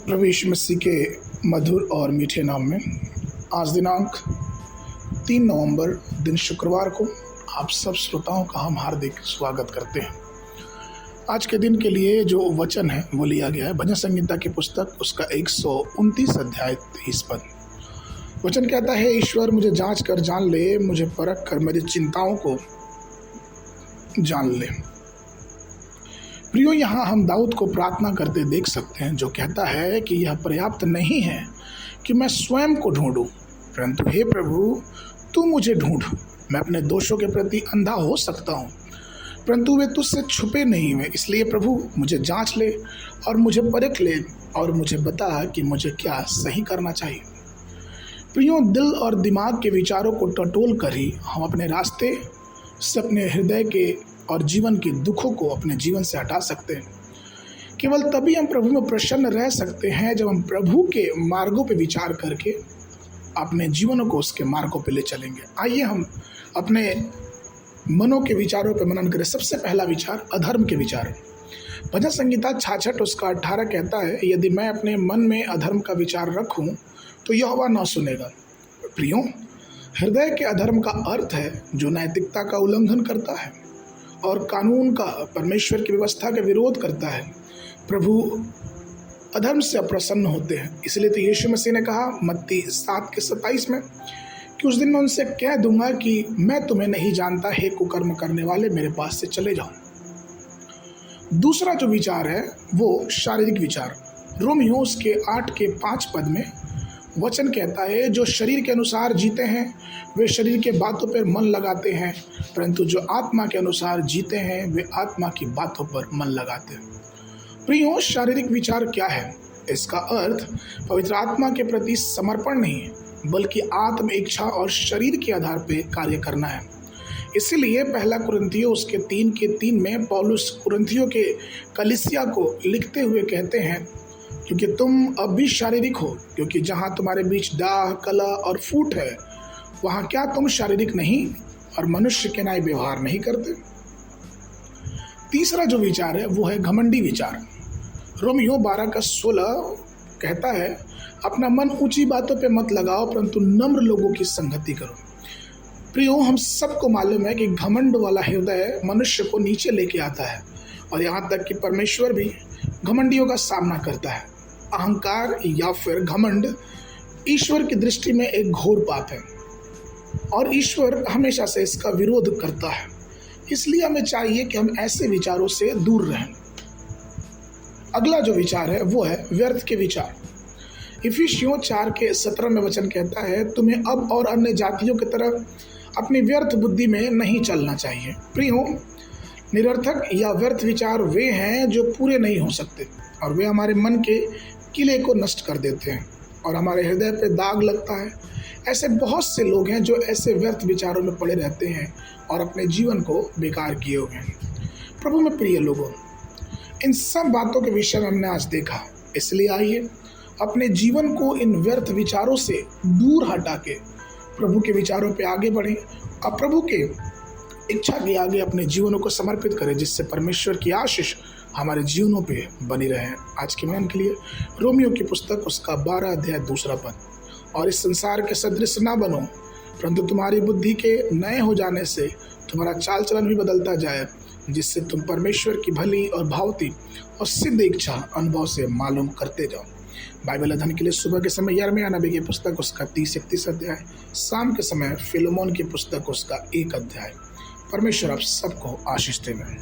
प्रभु यीशु मसीह के मधुर और मीठे नाम में आज दिनांक 3 नवंबर दिन शुक्रवार को आप सब श्रोताओं का हम हार्दिक स्वागत करते हैं। आज के दिन के लिए जो वचन है वो लिया गया है भजन संहिता की पुस्तक उसका 129 अध्याय 23 पद। वचन कहता है, ईश्वर मुझे जांच कर जान ले, मुझे परख कर मेरी चिंताओं को जान ले। प्रियो, यहाँ हम दाऊद को प्रार्थना करते देख सकते हैं जो कहता है कि यह पर्याप्त नहीं है कि मैं स्वयं को ढूंढूं, परंतु हे प्रभु तू मुझे ढूंढ। मैं अपने दोषों के प्रति अंधा हो सकता हूँ परंतु वे तुझसे छुपे नहीं हुए, इसलिए प्रभु मुझे जांच ले और मुझे परख ले और मुझे बता कि मुझे क्या सही करना चाहिए। प्रियो, दिल और दिमाग के विचारों को टटोल कर ही हम अपने रास्ते से अपने हृदय के और जीवन के दुखों को अपने जीवन से हटा सकते हैं। केवल तभी हम प्रभु में प्रसन्न रह सकते हैं जब हम प्रभु के मार्गों पर विचार करके अपने जीवनों को उसके मार्गों पर ले चलेंगे। आइए हम अपने मनों के विचारों पर मनन करें। सबसे पहला विचार अधर्म के विचार। भजन संहिता 66 उसका 18 कहता है, यदि मैं अपने मन में अधर्म का विचार रखूं तो यहोवा न सुनेगा। प्रियो, हृदय के अधर्म का अर्थ है जो नैतिकता का उल्लंघन करता है और कानून का, परमेश्वर की व्यवस्था का विरोध करता है। प्रभु अधर्म से अप्रसन्न होते हैं। इसलिए तो यीशु मसीह ने कहा मत्ती 7:27 में कि उस दिन मैं उनसे कह दूंगा कि मैं तुम्हें नहीं जानता, हे कुकर्म करने वाले, मेरे पास से चले जाओ। दूसरा जो विचार है वो शारीरिक विचार। रोमियो उसके 8:5 पद में वचन कहता है, जो शरीर के अनुसार जीते हैं वे शरीर के बातों पर मन लगाते हैं, परंतु जो आत्मा के अनुसार जीते हैं वे आत्मा की बातों पर मन लगाते हैं। प्रियो, शारीरिक विचार क्या है? इसका अर्थ पवित्र आत्मा के प्रति समर्पण नहीं है बल्कि आत्म इच्छा और शरीर के आधार पर कार्य करना है। इसीलिए पहला कुरिन्थियों उसके 3:3 में पौलुस कुरिन्थियों के कलीसिया को लिखते हुए कहते हैं, क्योंकि तुम अब भी शारीरिक हो, क्योंकि जहाँ तुम्हारे बीच दाह, कला और फूट है वहाँ क्या तुम शारीरिक नहीं और मनुष्य के न्याय व्यवहार नहीं करते? तीसरा जो विचार है वो है घमंडी विचार। रोमियो 12:16 कहता है, अपना मन ऊंची बातों पे मत लगाओ परंतु नम्र लोगों की संगति करो। प्रियो, हम सबको मालूम है कि घमंड वाला हृदय मनुष्य को नीचे लेके आता है और यहाँ तक कि परमेश्वर भी घमंडियों का सामना करता है। अहंकार या फिर घमंड ईश्वर की दृष्टि में एक घोर पाप है और ईश्वर हमेशा से इसका विरोध करता है। इसलिए हमें चाहिए कि हम ऐसे विचारों से दूर रहें। अगला जो विचार है वो है व्यर्थ के विचार। इफिसियों 4:17 में वचन कहता है, तुम्हें अब और अन्य जातियों की तरह अपनी व्यर्थ बुद्धि में नहीं चलना चाहिए। प्रियो, निरर्थक या व्यर्थ विचार वे हैं जो पूरे नहीं हो सकते और वे हमारे मन के किले को नष्ट कर देते हैं और हमारे हृदय पे दाग लगता है। ऐसे बहुत से लोग हैं जो ऐसे व्यर्थ विचारों में पड़े रहते हैं और अपने जीवन को बेकार किए हुए हैं। प्रभु में प्रिय लोगों, इन सब बातों के विषय में हमने आज देखा। इसलिए आइए अपने जीवन को इन व्यर्थ विचारों से दूर हटा के प्रभु के विचारों पे आगे बढ़ें और प्रभु के इच्छा के आगे अपने जीवनों को समर्पित करें, जिससे परमेश्वर की आशीष हमारे जीवनों पे बनी रहे। आज के मन के लिए रोमियो की पुस्तक उसका 12:2 पद, और इस संसार के सदृश ना बनो परंतु तुम्हारी बुद्धि के नए हो जाने से तुम्हारा चाल चलन भी बदलता जाए, जिससे तुम परमेश्वर की भली और भावती और सिद्ध इच्छा अनुभव से मालूम करते जाओ। बाइबल अध्ययन के लिए सुबह के समय यिर्मयाह नबी की पुस्तक उसका 30-31 अध्याय, शाम के समय फिलोमोन की पुस्तक उसका 1 अध्याय। परमेश्वर आप सबको आशीष देवे।